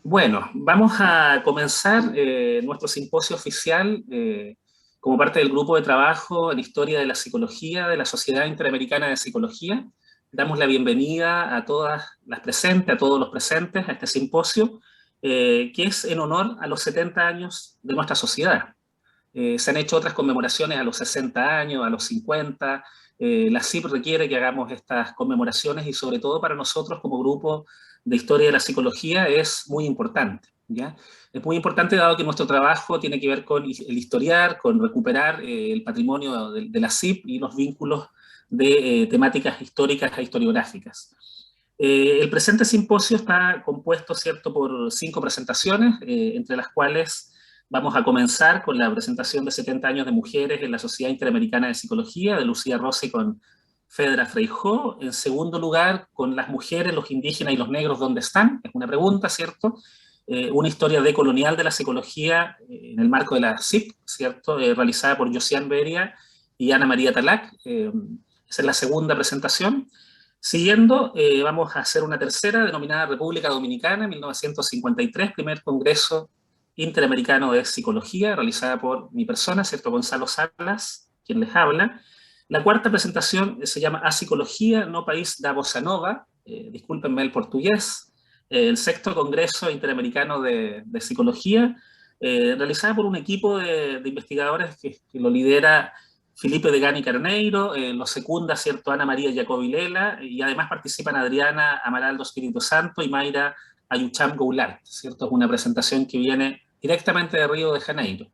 Bueno, vamos a comenzar nuestro simposio oficial como parte del grupo de trabajo en Historia de la Psicología de la Sociedad Interamericana de Psicología. Damos la bienvenida a todas las presentes, a todos los presentes a este simposio, que es en honor a los 70 años de nuestra sociedad. Se han hecho otras conmemoraciones a los 60 años, a los 50. La CIP requiere que hagamos estas conmemoraciones y sobre todo para nosotros como grupo de historia de la psicología es muy importante, ¿ya? Es muy importante dado que nuestro trabajo tiene que ver con el historiar, con recuperar el patrimonio de la CIP y los vínculos de temáticas históricas e historiográficas. El presente simposio está compuesto, ¿cierto?, por 5 presentaciones, entre las cuales vamos a comenzar con la presentación de 70 años de mujeres en la Sociedad Interamericana de Psicología, de Lucía Rossi con Fedra Freijó. En segundo lugar, con las mujeres, los indígenas y los negros, ¿dónde están? Es una pregunta, ¿cierto? Una historia decolonial de la psicología en el marco de la CIP, ¿cierto? Realizada por Josiane Beria y Ana María Talac. Esa es la segunda presentación. Siguiendo, vamos a hacer una tercera, denominada República Dominicana, 1953, primer congreso interamericano de psicología, realizada por mi persona, ¿cierto? Gonzalo Salas, quien les habla. La cuarta presentación se llama A Psicología, no país da bossa nova, discúlpenme el portugués, el sexto congreso interamericano de psicología, realizada por un equipo de investigadores que lo lidera Felipe Degani Carneiro, lo secunda, ¿cierto?, Ana María Jacobilela, y además participan Adriana Amaraldo Espíritu Santo y Mayra Ayucham Goulart, ¿cierto? Es una presentación que viene directamente de Río de Janeiro.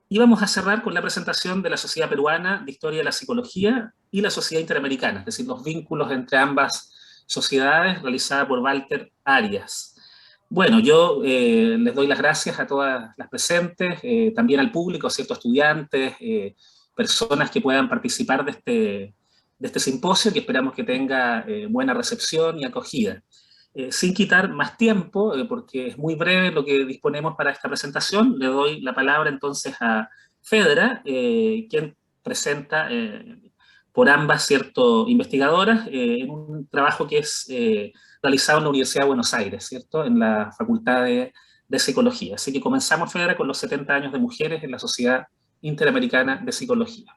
Y vamos a cerrar con la presentación de la Sociedad Peruana de Historia de la Psicología y la Sociedad Interamericana, es decir, los vínculos entre ambas sociedades, realizada por Walter Arias. Bueno, yo les doy las gracias a todas las presentes, también al público, ciertos estudiantes, personas que puedan participar de este simposio, que esperamos que tenga buena recepción y acogida. Sin quitar más tiempo, porque es muy breve lo que disponemos para esta presentación, le doy la palabra entonces a Fedra, quien presenta por ambas, ¿cierto?, investigadoras, en un trabajo que es realizado en la Universidad de Buenos Aires, ¿cierto?, en la Facultad de Psicología. Así que comenzamos, Fedra, con los 70 años de mujeres en la Sociedad Interamericana de Psicología.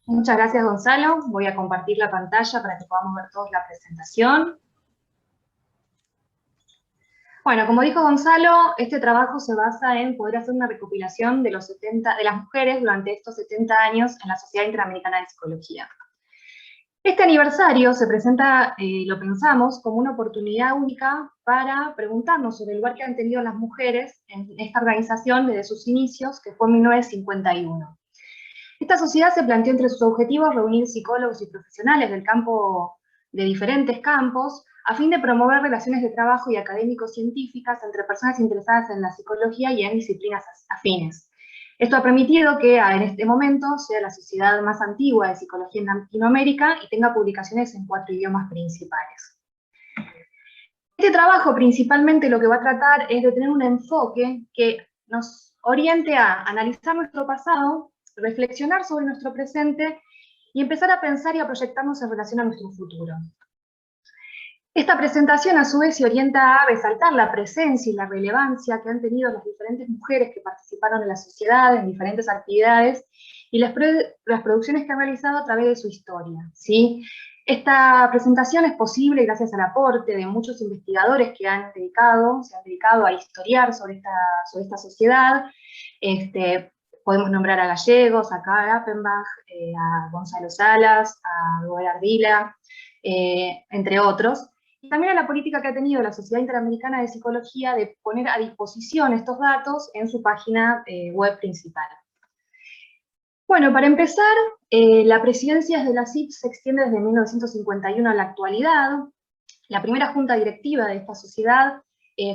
Muchas gracias, Gonzalo. Voy a compartir la pantalla para que podamos ver todos la presentación. Bueno, como dijo Gonzalo, este trabajo se basa en poder hacer una recopilación de las mujeres durante estos 70 años en la Sociedad Interamericana de Psicología. Este aniversario se presenta, lo pensamos, como una oportunidad única para preguntarnos sobre el lugar que han tenido las mujeres en esta organización desde sus inicios, que fue en 1951. Esta sociedad se planteó entre sus objetivos reunir psicólogos y profesionales del campo, de diferentes campos, a fin de promover relaciones de trabajo y académico-científicas entre personas interesadas en la psicología y en disciplinas afines. Esto ha permitido que en este momento sea la sociedad más antigua de psicología en Latinoamérica y tenga publicaciones en 4 idiomas principales. Este trabajo principalmente lo que va a tratar es de tener un enfoque que nos oriente a analizar nuestro pasado, reflexionar sobre nuestro presente y empezar a pensar y a proyectarnos en relación a nuestro futuro. Esta presentación a su vez se orienta a resaltar la presencia y la relevancia que han tenido las diferentes mujeres que participaron en la sociedad, en diferentes actividades, y las producciones que han realizado a través de su historia, ¿sí? Esta presentación es posible gracias al aporte de muchos investigadores que se han dedicado a historiar sobre esta sociedad. Podemos nombrar a Gallegos, a Karl Appenbach, a Gonzalo Salas, a Robert Ardila, entre otros. Y también a la política que ha tenido la Sociedad Interamericana de Psicología de poner a disposición estos datos en su página web principal. Bueno, para empezar, la presidencia de la CIP se extiende desde 1951 a la actualidad. La primera junta directiva de esta sociedad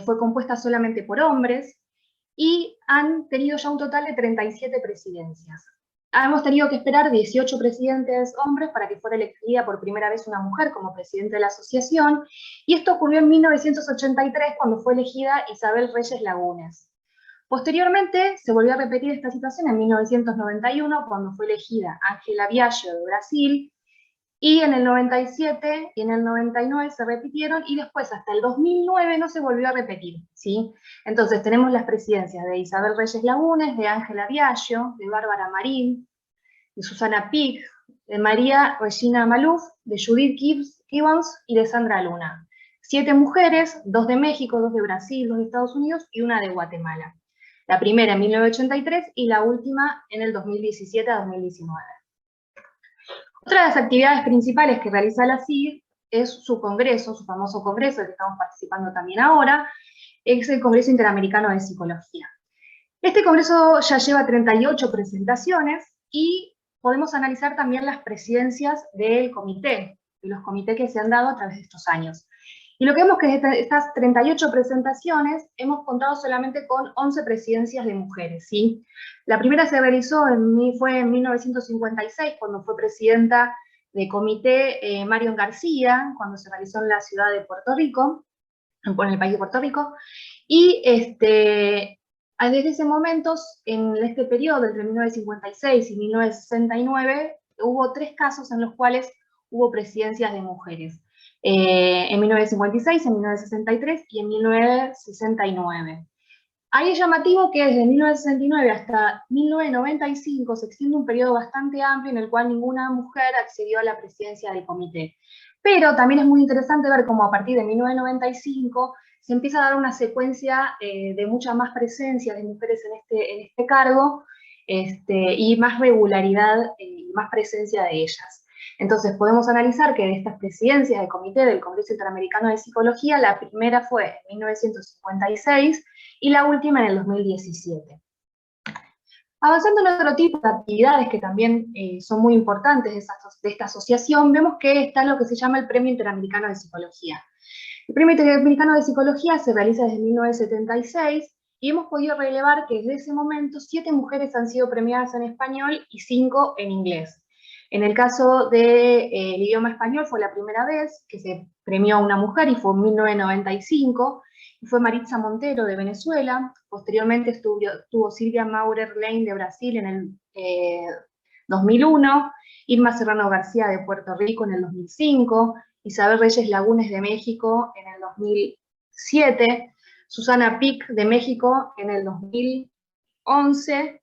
fue compuesta solamente por hombres y han tenido ya un total de 37 presidencias. Hemos tenido que esperar 18 presidentes hombres para que fuera elegida por primera vez una mujer como presidente de la asociación, y esto ocurrió en 1983 cuando fue elegida Isabel Reyes Lagunes. Posteriormente se volvió a repetir esta situación en 1991 cuando fue elegida Ángela Biagio de Brasil, y en el 97 y en el 99 se repitieron, y después hasta el 2009 no se volvió a repetir, ¿sí? Entonces tenemos las presidencias de Isabel Reyes Lagunes, de Ángela Biagio, de Bárbara Marín, de Susana Pic, de María Regina Maluf, de Judith Gibbons y de Sandra Luna. 7 mujeres, 2 de México, 2 de Brasil, 2 de Estados Unidos y 1 de Guatemala. La primera en 1983 y la última en el 2017 a 2019. Otra de las actividades principales que realiza la CID es su congreso, su famoso congreso, del que estamos participando también ahora, es el Congreso Interamericano de Psicología. Este congreso ya lleva 38 presentaciones y podemos analizar también las presidencias del comité, de los comités que se han dado a través de estos años. Y lo que vemos que de estas 38 presentaciones hemos contado solamente con 11 presidencias de mujeres, ¿sí? La primera se realizó fue en 1956, cuando fue presidenta de comité Marion García, cuando se realizó en la ciudad de Puerto Rico, en el país de Puerto Rico, y desde ese momento, en este periodo, entre 1956 y 1969, hubo 3 casos en los cuales hubo presidencias de mujeres. En 1956, en 1963 y en 1969. Ahí es llamativo que desde 1969 hasta 1995 se extiende un periodo bastante amplio en el cual ninguna mujer accedió a la presidencia del comité. Pero también es muy interesante ver cómo a partir de 1995 se empieza a dar una secuencia de mucha más presencia de mujeres en este cargo, y más regularidad y más presencia de ellas. Entonces podemos analizar que de estas presidencias del comité del Congreso Interamericano de Psicología, la primera fue en 1956 y la última en el 2017. Avanzando en otro tipo de actividades que también son muy importantes de esta asociación, vemos que está lo que se llama el Premio Interamericano de Psicología. El Premio Interamericano de Psicología se realiza desde 1976 y hemos podido relevar que desde ese momento 7 mujeres han sido premiadas en español y 5 en inglés. En el caso del idioma español fue la primera vez que se premió a una mujer y fue en 1995, y fue Maritza Montero de Venezuela. Posteriormente estuvo Silvia Maurer Lane de Brasil en el 2001, Irma Serrano García de Puerto Rico en el 2005, Isabel Reyes Lagunes de México en el 2007, Susana Pic de México en el 2011,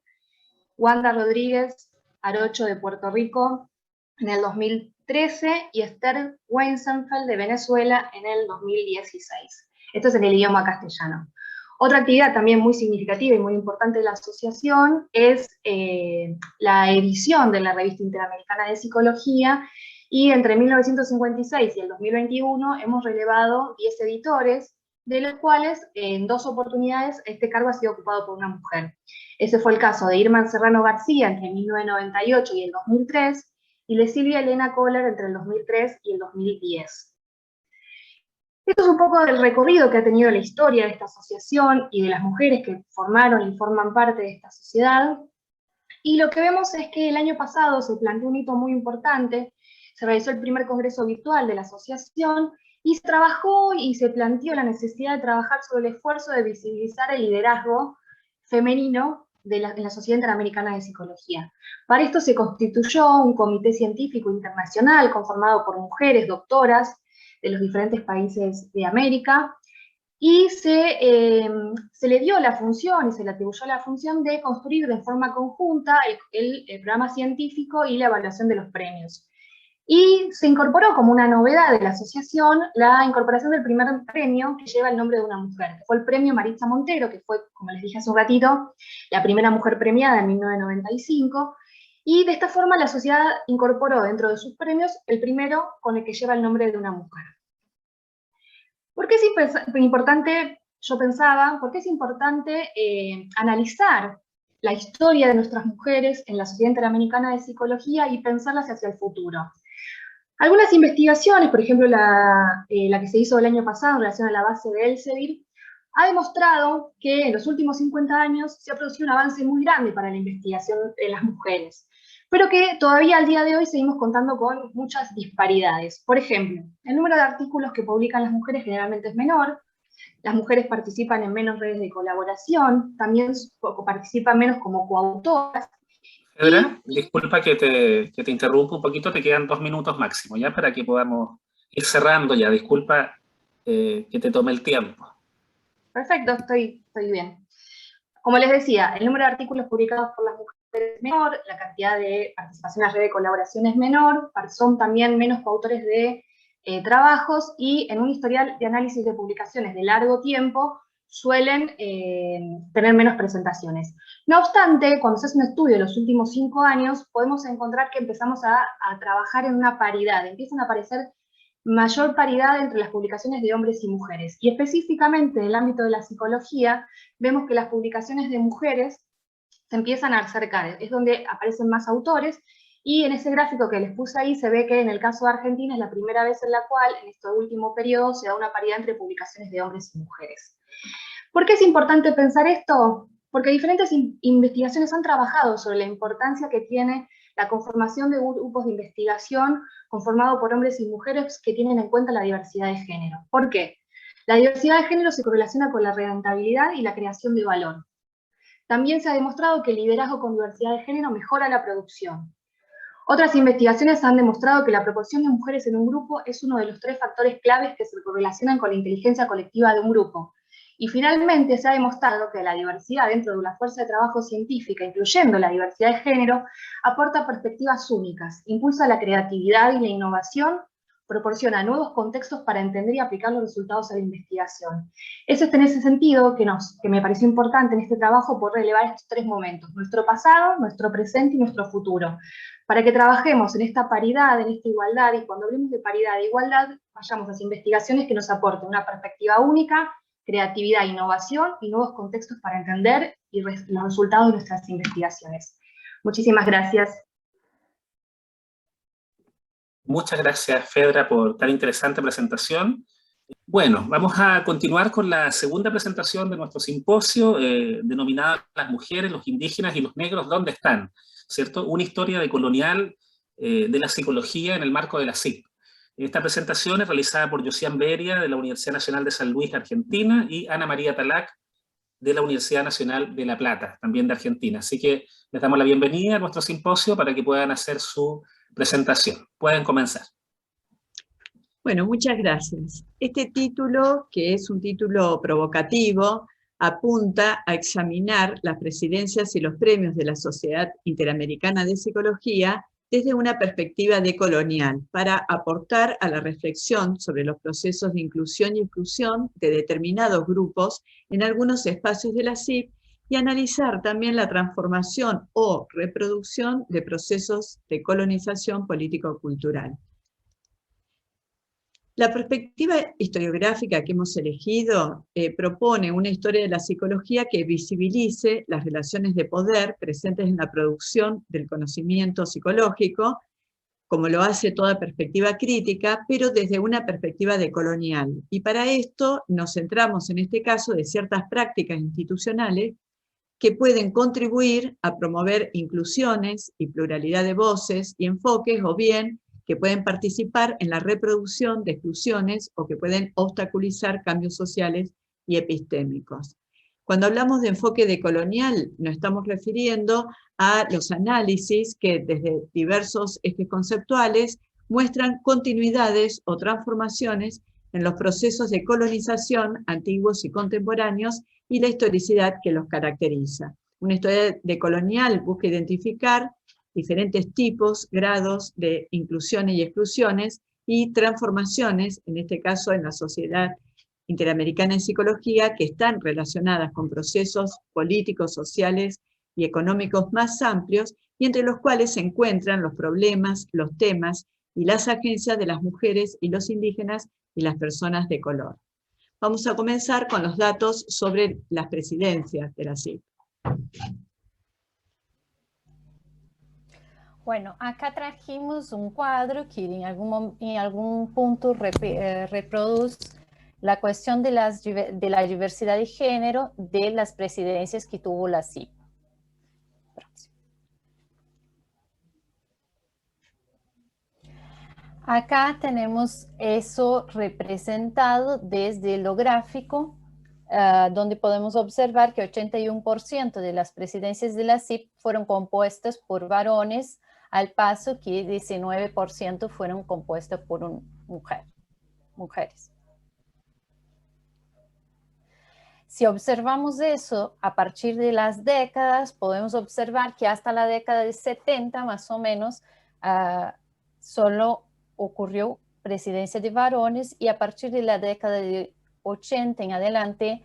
Wanda Rodríguez Arocho de Puerto Rico en el 2013 y Esther Weinsenfeld de Venezuela en el 2016. Esto es en el idioma castellano. Otra actividad también muy significativa y muy importante de la asociación es la edición de la Revista Interamericana de Psicología, y entre 1956 y el 2021 hemos relevado 10 editores, de los cuales en 2 oportunidades este cargo ha sido ocupado por una mujer. Ese fue el caso de Irma Serrano García entre 1998 y el 2003, y de Silvia Elena Kohler entre el 2003 y el 2010. Esto es un poco del recorrido que ha tenido la historia de esta asociación y de las mujeres que formaron y forman parte de esta sociedad. Y lo que vemos es que el año pasado se planteó un hito muy importante, se realizó el primer congreso virtual de la asociación, y se trabajó y se planteó la necesidad de trabajar sobre el esfuerzo de visibilizar el liderazgo femenino en la Sociedad Interamericana de Psicología. Para esto se constituyó un comité científico internacional conformado por mujeres doctoras de los diferentes países de América, y se le dio la función y se le atribuyó la función de construir de forma conjunta el programa científico y la evaluación de los premios. Y se incorporó como una novedad de la asociación la incorporación del primer premio que lleva el nombre de una mujer, que fue el premio Maritza Montero, que fue, como les dije hace un ratito, la primera mujer premiada en 1995, y de esta forma la sociedad incorporó dentro de sus premios el primero con el que lleva el nombre de una mujer. ¿Por qué es importante, yo pensaba, por qué es importante analizar la historia de nuestras mujeres en la Sociedad Interamericana de Psicología y pensarlas hacia el futuro? Algunas investigaciones, por ejemplo la que se hizo el año pasado en relación a la base de Elsevier, ha demostrado que en los últimos 50 años se ha producido un avance muy grande para la investigación de las mujeres, pero que todavía al día de hoy seguimos contando con muchas disparidades. Por ejemplo, el número de artículos que publican las mujeres generalmente es menor, las mujeres participan en menos redes de colaboración, también participan menos como coautoras, Fedra, disculpa que te interrumpa un poquito, te quedan 2 minutos máximo, ¿ya? Para que podamos ir cerrando ya. Disculpa que te tome el tiempo. Perfecto, estoy bien. Como les decía, el número de artículos publicados por las mujeres es menor, la cantidad de participación en la red de colaboración es menor, son también menos coautores de trabajos y en un historial de análisis de publicaciones de largo tiempo suelen tener menos presentaciones. No obstante, cuando se hace un estudio de los últimos 5 años, podemos encontrar que empezamos a trabajar en una paridad, empiezan a aparecer mayor paridad entre las publicaciones de hombres y mujeres. Y específicamente en el ámbito de la psicología, vemos que las publicaciones de mujeres se empiezan a acercar, es donde aparecen más autores, y en ese gráfico que les puse ahí se ve que en el caso de Argentina es la primera vez en la cual en este último periodo se da una paridad entre publicaciones de hombres y mujeres. ¿Por qué es importante pensar esto? Porque diferentes investigaciones han trabajado sobre la importancia que tiene la conformación de grupos de investigación conformado por hombres y mujeres que tienen en cuenta la diversidad de género. ¿Por qué? La diversidad de género se correlaciona con la rentabilidad y la creación de valor. También se ha demostrado que el liderazgo con diversidad de género mejora la producción. Otras investigaciones han demostrado que la proporción de mujeres en un grupo es uno de los 3 factores claves que se correlacionan con la inteligencia colectiva de un grupo. Y finalmente se ha demostrado que la diversidad dentro de una fuerza de trabajo científica, incluyendo la diversidad de género, aporta perspectivas únicas, impulsa la creatividad y la innovación, proporciona nuevos contextos para entender y aplicar los resultados de la investigación. Es en ese sentido que me pareció importante en este trabajo poder relevar estos 3 momentos, nuestro pasado, nuestro presente y nuestro futuro, para que trabajemos en esta paridad, en esta igualdad, y cuando hablemos de paridad e igualdad, vayamos a investigaciones que nos aporten una perspectiva única, creatividad, innovación y nuevos contextos para entender los resultados de nuestras investigaciones. Muchísimas gracias. Muchas gracias, Fedra, por tan interesante presentación. Bueno, vamos a continuar con la segunda presentación de nuestro simposio, denominada Las mujeres, los indígenas y los negros, ¿dónde están? ¿Cierto? Una historia decolonial de la psicología en el marco de la SIC. Esta presentación es realizada por Josiane Beria, de la Universidad Nacional de San Luis, Argentina, y Ana María Talac, de la Universidad Nacional de La Plata, también de Argentina. Así que les damos la bienvenida a nuestro simposio para que puedan hacer su presentación. Pueden comenzar. Bueno, muchas gracias. Este título, que es un título provocativo, apunta a examinar las presidencias y los premios de la Sociedad Interamericana de Psicología desde una perspectiva decolonial, para aportar a la reflexión sobre los procesos de inclusión y exclusión de determinados grupos en algunos espacios de la CIP y analizar también la transformación o reproducción de procesos de colonización político-cultural. La perspectiva historiográfica que hemos elegido propone una historia de la psicología que visibilice las relaciones de poder presentes en la producción del conocimiento psicológico, como lo hace toda perspectiva crítica, pero desde una perspectiva decolonial. Y para esto nos centramos en este caso de ciertas prácticas institucionales que pueden contribuir a promover inclusiones y pluralidad de voces y enfoques, o bien que pueden participar en la reproducción de exclusiones o que pueden obstaculizar cambios sociales y epistémicos. Cuando hablamos de enfoque decolonial, nos estamos refiriendo a los análisis que desde diversos ejes conceptuales muestran continuidades o transformaciones en los procesos de colonización antiguos y contemporáneos y la historicidad que los caracteriza. Una historia decolonial busca identificar diferentes tipos, grados de inclusiones y exclusiones y transformaciones, en este caso en la Sociedad Interamericana de Psicología, que están relacionadas con procesos políticos, sociales y económicos más amplios, y entre los cuales se encuentran los problemas, los temas y las agencias de las mujeres y los indígenas y las personas de color. Vamos a comenzar con los datos sobre las presidencias de la CIP. Bueno, acá trajimos un cuadro que en algún punto reproduce la cuestión de la diversidad de género de las presidencias que tuvo la CIP. Acá tenemos eso representado desde lo gráfico donde podemos observar que 81% de las presidencias de la CIP fueron compuestas por varones, al paso que 19% fueron compuestas por mujeres. Si observamos eso a partir de las décadas, podemos observar que hasta la década de 70 más o menos solo ocurrió presidencia de varones, y a partir de la década de 80 en adelante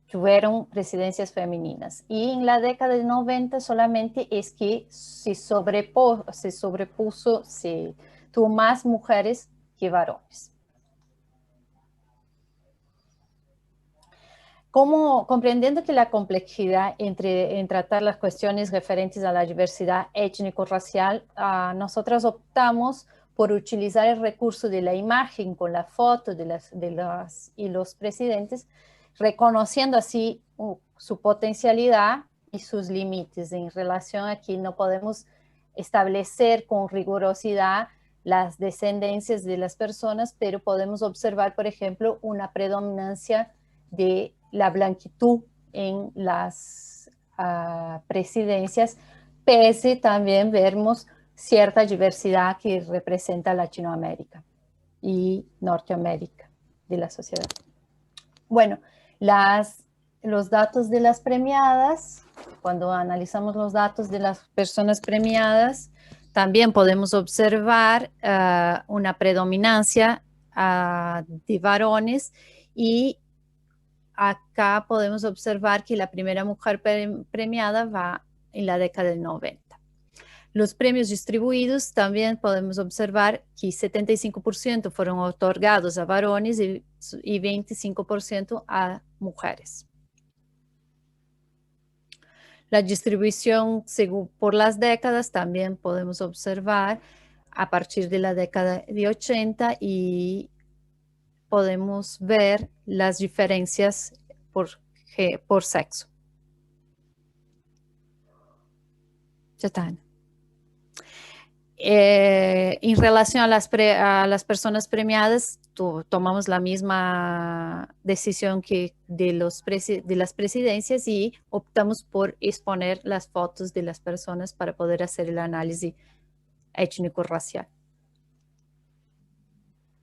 tuvieron presidencias femeninas. Y en la década de 90 solamente es que tuvo más mujeres que varones. Comprendiendo que la complejidad en tratar las cuestiones referentes a la diversidad étnico-racial, nosotros optamos por utilizar el recurso de la imagen con la foto y los presidentes, reconociendo así su potencialidad y sus límites en relación a que no podemos establecer con rigurosidad las descendencias de las personas, pero podemos observar, por ejemplo, una predominancia de la blanquitud en las presidencias, pese también vemos cierta diversidad que representa Latinoamérica y Norteamérica de la sociedad. Bueno, los datos de las premiadas, cuando analizamos los datos de las personas premiadas, también podemos observar una predominancia de varones, y acá podemos observar que la primera mujer premiada va en la década del 90. Los premios distribuidos también podemos observar que 75% fueron otorgados a varones y 25% a mujeres. La distribución por las décadas también podemos observar a partir de la década de 80, y podemos ver las diferencias por sexo. Ya está. En relación a las personas premiadas, tomamos la misma decisión que de las presidencias, y optamos por exponer las fotos de las personas para poder hacer el análisis étnico-racial.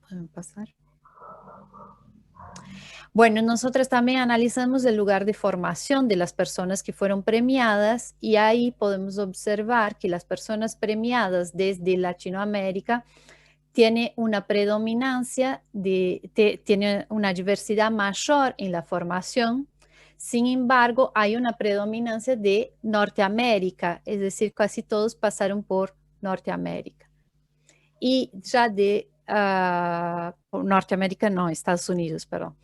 ¿Pueden pasar? Bueno, nosotros también analizamos el lugar de formación de las personas que fueron premiadas, y ahí podemos observar que las personas premiadas desde Latinoamérica tienen una predominancia, tienen una diversidad mayor en la formación. Sin embargo, hay una predominancia de Norteamérica, es decir, casi todos pasaron por Norteamérica. Y ya de Norteamérica, no, Estados Unidos, perdón.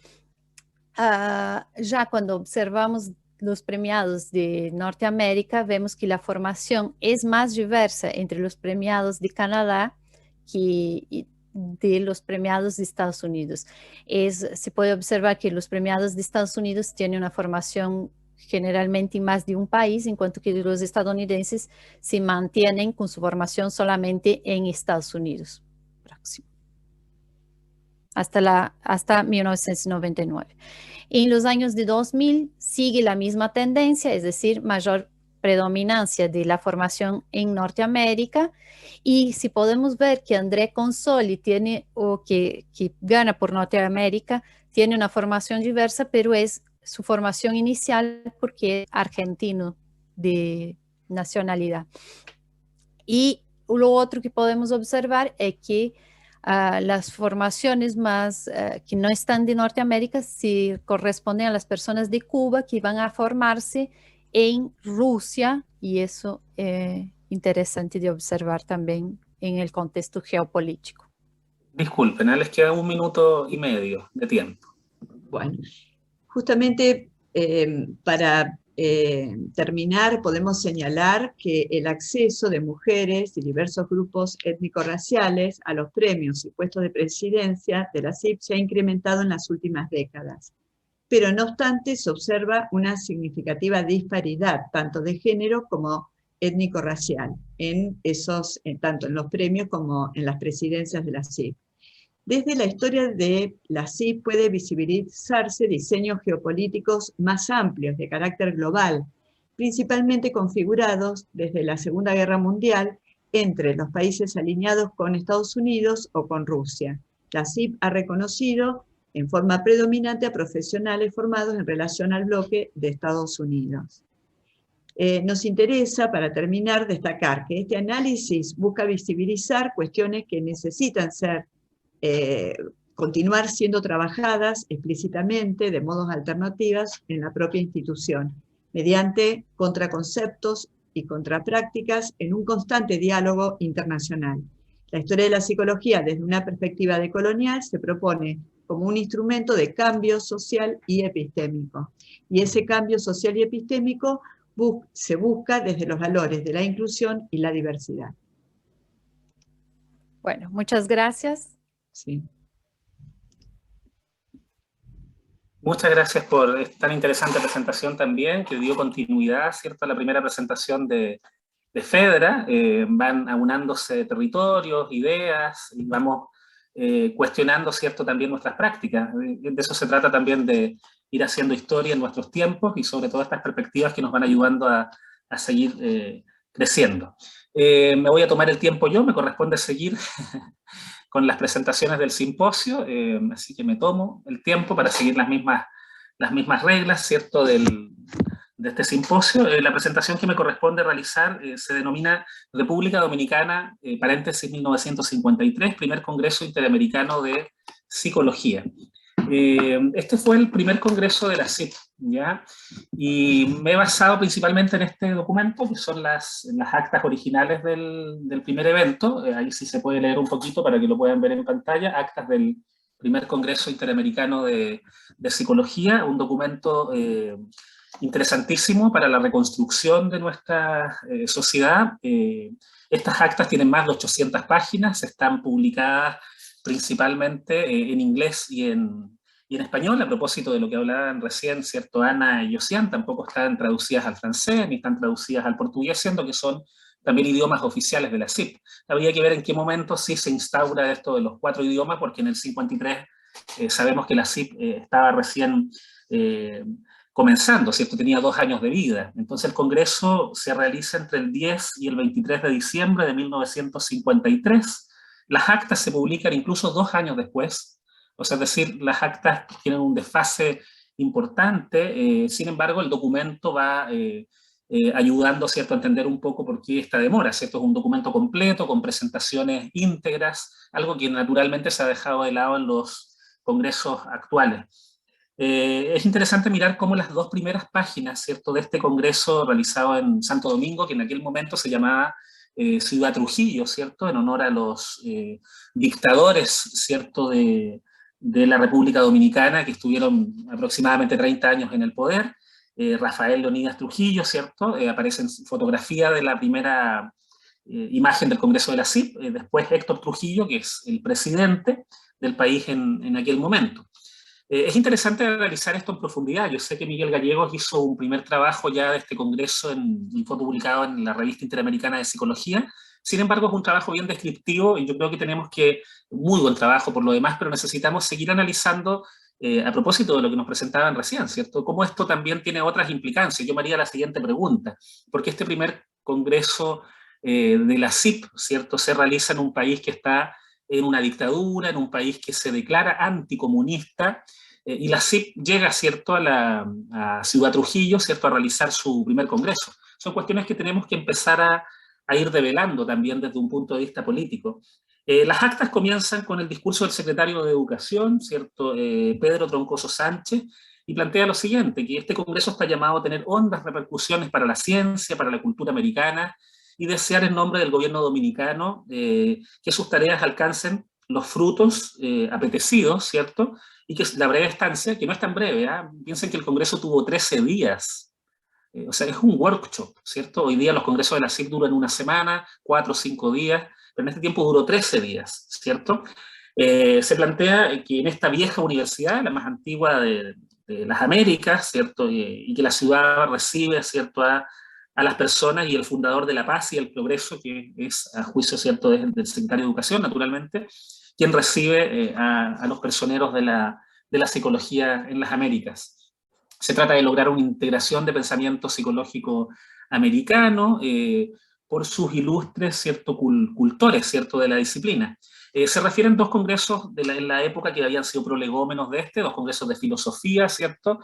Ya cuando observamos los premiados de Norteamérica, vemos que la formación es más diversa entre los premiados de Canadá que de los premiados de Estados Unidos. Se puede observar que los premiados de Estados Unidos tienen una formación generalmente en más de un país, en cuanto que los estadounidenses se mantienen con su formación solamente en Estados Unidos. Próximo. Hasta 1999. En los años de 2000 sigue la misma tendencia, es decir, mayor predominancia de la formación en Norteamérica, y si podemos ver que André Consoli tiene, o que gana por Norteamérica, tiene una formación diversa, pero es su formación inicial porque es argentino de nacionalidad. Y lo otro que podemos observar es que las formaciones más que no están de Norteamérica sí corresponden a las personas de Cuba que van a formarse en Rusia, y eso es interesante de observar también en el contexto geopolítico. Disculpen, les queda 1 minuto y medio de tiempo. Bueno, justamente para terminar, podemos señalar que el acceso de mujeres y diversos grupos étnico-raciales a los premios y puestos de presidencia de la CIP se ha incrementado en las últimas décadas. Pero no obstante, se observa una significativa disparidad, tanto de género como étnico-racial, tanto en los premios como en las presidencias de la CIP. Desde la historia de la CIP puede visibilizarse diseños geopolíticos más amplios de carácter global, principalmente configurados desde la Segunda Guerra Mundial entre los países alineados con Estados Unidos o con Rusia. La CIP ha reconocido en forma predominante a profesionales formados en relación al bloque de Estados Unidos. Nos interesa, para terminar, destacar que este análisis busca visibilizar cuestiones que necesitan continuar siendo trabajadas explícitamente de modos alternativos en la propia institución, mediante contraconceptos y contraprácticas en un constante diálogo internacional. La historia de la psicología desde una perspectiva decolonial se propone como un instrumento de cambio social y epistémico. Y ese cambio social y epistémico se busca desde los valores de la inclusión y la diversidad. Bueno, muchas gracias. Sí. Muchas gracias por tan interesante presentación también, que dio continuidad, ¿cierto?, a la primera presentación de FEDRA. Van aunándose territorios, ideas, y vamos cuestionando, ¿cierto?, también nuestras prácticas. De eso se trata también, de ir haciendo historia en nuestros tiempos, y sobre todo estas perspectivas que nos van ayudando a seguir creciendo. Me voy a tomar el tiempo yo, me corresponde seguir con las presentaciones del simposio, así que me tomo el tiempo para seguir las mismas reglas, ¿cierto?, de este simposio. La presentación que me corresponde realizar se denomina República Dominicana, paréntesis 1953, primer Congreso Interamericano de Psicología. Este fue el primer congreso de la CIP, ¿ya? Y me he basado principalmente en este documento, que son las actas originales del primer evento. Ahí sí se puede leer un poquito para que lo puedan ver en pantalla. Actas del primer Congreso Interamericano de Psicología, un documento interesantísimo para la reconstrucción de nuestra sociedad. Estas actas tienen más de 800 páginas, están publicadas principalmente en inglés y en español, a propósito de lo que hablaban recién, ¿cierto?, Ana y Josiane. Tampoco están traducidas al francés, ni están traducidas al portugués, siendo que son también idiomas oficiales de la CIP. Habría que ver en qué momento sí se instaura esto de los 4 idiomas, porque en el 53 sabemos que la CIP estaba recién comenzando, ¿cierto?, tenía 2 años de vida. Entonces el Congreso se realiza entre el 10 y el 23 de diciembre de 1953, Las actas se publican incluso 2 años después, o sea, es decir, las actas tienen un desfase importante. Sin embargo, el documento va ayudando, ¿cierto?, a entender un poco por qué esta demora, ¿cierto? Es un documento completo, con presentaciones íntegras, algo que naturalmente se ha dejado de lado en los congresos actuales. Es interesante mirar cómo las 2 primeras páginas, ¿cierto?, de este congreso realizado en Santo Domingo, que en aquel momento se llamaba Ciudad Trujillo, ¿cierto?, en honor a los dictadores, ¿cierto?, de la República Dominicana, que estuvieron aproximadamente 30 años en el poder. Rafael Leónidas Trujillo, ¿cierto?, aparece en fotografía de la primera imagen del Congreso de la CIP. Después Héctor Trujillo, que es el presidente del país en aquel momento. Es interesante analizar esto en profundidad. Yo sé que Miguel Gallegos hizo un primer trabajo ya de este congreso y fue publicado en la Revista Interamericana de Psicología. Sin embargo, es un trabajo bien descriptivo, y yo creo que tenemos muy buen trabajo por lo demás, pero necesitamos seguir analizando, a propósito de lo que nos presentaban recién, ¿cierto?, cómo esto también tiene otras implicancias. Yo me haría la siguiente pregunta: ¿por qué este primer congreso de la CIP, ¿cierto?, se realiza en un país que está en una dictadura, en un país que se declara anticomunista, y la CIP llega, ¿cierto?, a Ciudad Trujillo, ¿cierto?, a realizar su primer congreso? Son cuestiones que tenemos que empezar a ir develando también desde un punto de vista político. Las actas comienzan con el discurso del secretario de Educación, ¿cierto?, Pedro Troncoso Sánchez, y plantea lo siguiente: que este congreso está llamado a tener hondas repercusiones para la ciencia, para la cultura americana, y desear en nombre del gobierno dominicano que sus tareas alcancen los frutos apetecidos, ¿cierto?, y que la breve estancia, que no es tan breve, piensen que el congreso tuvo 13 días, o sea, es un workshop, ¿cierto? Hoy día los congresos de la CIP duran 1 semana, 4 o 5 días, pero en este tiempo duró 13 días, ¿cierto? Se plantea que en esta vieja universidad, la más antigua de las Américas, ¿cierto?, y que la ciudad recibe, ¿cierto?, a las personas, y el fundador de la paz y el progreso, que es, a juicio, ¿cierto?, del secretario de Educación, naturalmente, quien recibe a los personeros de la psicología en las Américas. Se trata de lograr una integración de pensamiento psicológico americano por sus ilustres, ¿cierto?, cultores, ¿cierto?, de la disciplina. Se refieren dos congresos en la época que habían sido prolegómenos de dos congresos de filosofía, ¿cierto?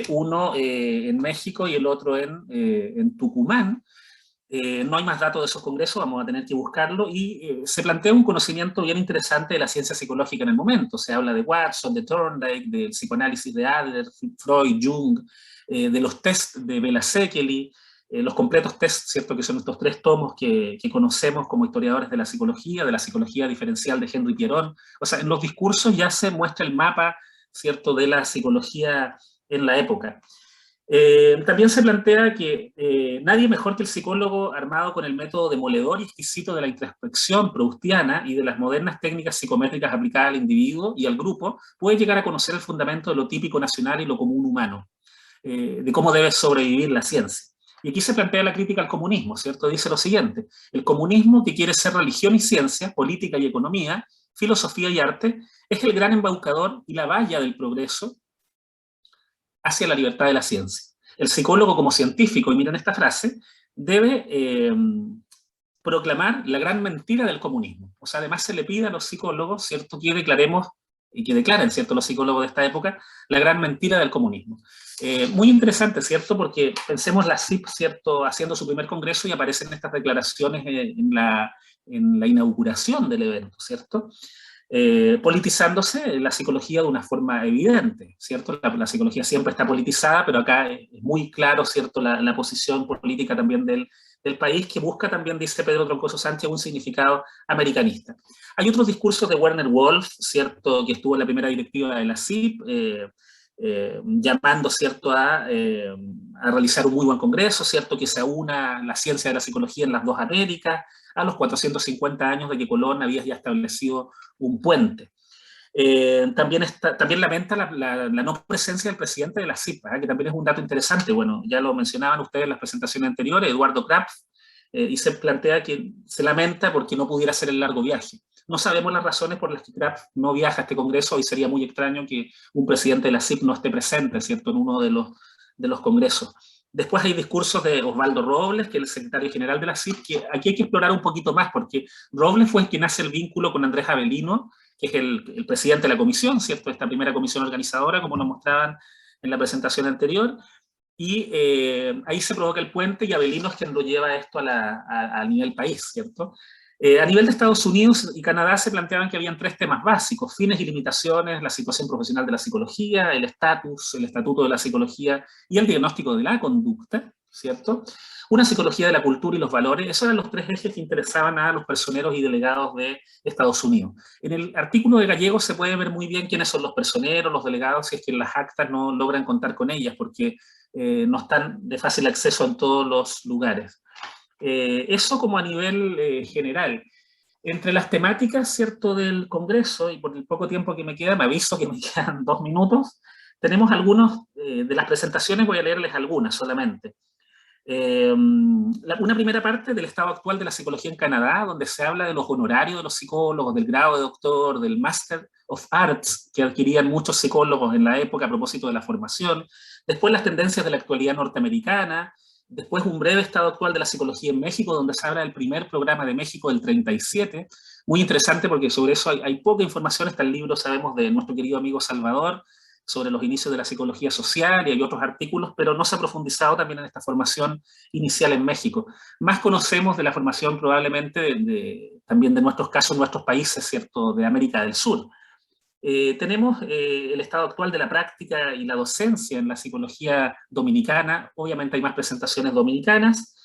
Uno en México y el otro en Tucumán. No hay más datos de esos congresos, vamos a tener que buscarlo, y se plantea un conocimiento bien interesante de la ciencia psicológica en el momento. Se habla de Watson, de Thorndike, del psicoanálisis de Adler, Freud, Jung, de los test de Bela Sekeli, los completos test, ¿cierto?, que son estos 3 tomos que conocemos como historiadores de la psicología diferencial de Henry Pierron. O sea, en los discursos ya se muestra el mapa, ¿cierto?, de la psicología en la época. También se plantea que nadie mejor que el psicólogo armado con el método demoledor y exquisito de la introspección proustiana y de las modernas técnicas psicométricas aplicadas al individuo y al grupo puede llegar a conocer el fundamento de lo típico nacional y lo común humano, de cómo debe sobrevivir la ciencia. Y aquí se plantea la crítica al comunismo, ¿cierto? Dice lo siguiente: el comunismo, que quiere ser religión y ciencia, política y economía, filosofía y arte, es el gran embaucador y la valla del progreso hacia la libertad de la ciencia. El psicólogo como científico, y miren esta frase, debe proclamar la gran mentira del comunismo. O sea, además se le pide a los psicólogos, ¿cierto?, que declaremos, y que declaren, ¿cierto?, los psicólogos de esta época, la gran mentira del comunismo. Muy interesante, ¿cierto?, porque pensemos la CIP, ¿cierto?, haciendo su primer congreso y aparecen estas declaraciones en la inauguración del evento, ¿cierto?, politizándose la psicología de una forma evidente, ¿cierto? La psicología siempre está politizada, pero acá es muy claro, ¿cierto?, la posición política también del país, que busca también, dice Pedro Troncoso Sánchez, un significado americanista. Hay otros discursos de Werner Wolf, ¿cierto?, que estuvo en la primera directiva de la CIP, llamando, ¿cierto?, a realizar un muy buen congreso, ¿cierto?, que se aúna la ciencia de la psicología en las 2 Américas, a los 450 años de que Colón había ya establecido un puente. También lamenta la no presencia del presidente de la CIP, que también es un dato interesante. Bueno, ya lo mencionaban ustedes en las presentaciones anteriores, Eduardo Krapf, y se plantea que se lamenta porque no pudiera hacer el largo viaje. No sabemos las razones por las que Krapf no viaja a este congreso, y sería muy extraño que un presidente de la CIP no esté presente, ¿cierto?, en uno de los congresos. Después hay discursos de Osvaldo Robles, que es el secretario general de la CIP, que aquí hay que explorar un poquito más, porque Robles fue quien hace el vínculo con Andrés Avelino, que es el presidente de la comisión, ¿cierto?, esta primera comisión organizadora, como nos mostraban en la presentación anterior, y ahí se provoca el puente, y Avelino es quien lo lleva esto a nivel país, ¿cierto? A nivel de Estados Unidos y Canadá se planteaban que habían 3 temas básicos: fines y limitaciones, la situación profesional de la psicología, el estatus, el estatuto de la psicología y el diagnóstico de la conducta, ¿cierto? Una psicología de la cultura y los valores. Esos eran los 3 ejes que interesaban a los personeros y delegados de Estados Unidos. En el artículo de Gallegos se puede ver muy bien quiénes son los personeros, los delegados, si es que en las actas no logran contar con ellas, porque no están de fácil acceso en todos los lugares. Eso como a nivel general. Entre las temáticas, ¿cierto?, del Congreso, y por el poco tiempo que me queda, me aviso que me quedan 2 minutos, tenemos algunos de las presentaciones, voy a leerles algunas solamente. Una primera parte del estado actual de la psicología en Canadá, donde se habla de los honorarios de los psicólogos, del grado de doctor, del Master of Arts que adquirían muchos psicólogos en la época a propósito de la formación. Después las tendencias de la actualidad norteamericana. Después un breve estado actual de la psicología en México, donde se habla del primer programa de México del 37. Muy interesante porque sobre eso hay poca información. Está el libro, sabemos, de nuestro querido amigo Salvador, sobre los inicios de la psicología social, y hay otros artículos, pero no se ha profundizado también en esta formación inicial en México. Más conocemos de la formación probablemente también de nuestros casos, nuestros países, ¿cierto?, de América del Sur. Tenemos el estado actual de la práctica y la docencia en la psicología dominicana. Obviamente hay más presentaciones dominicanas.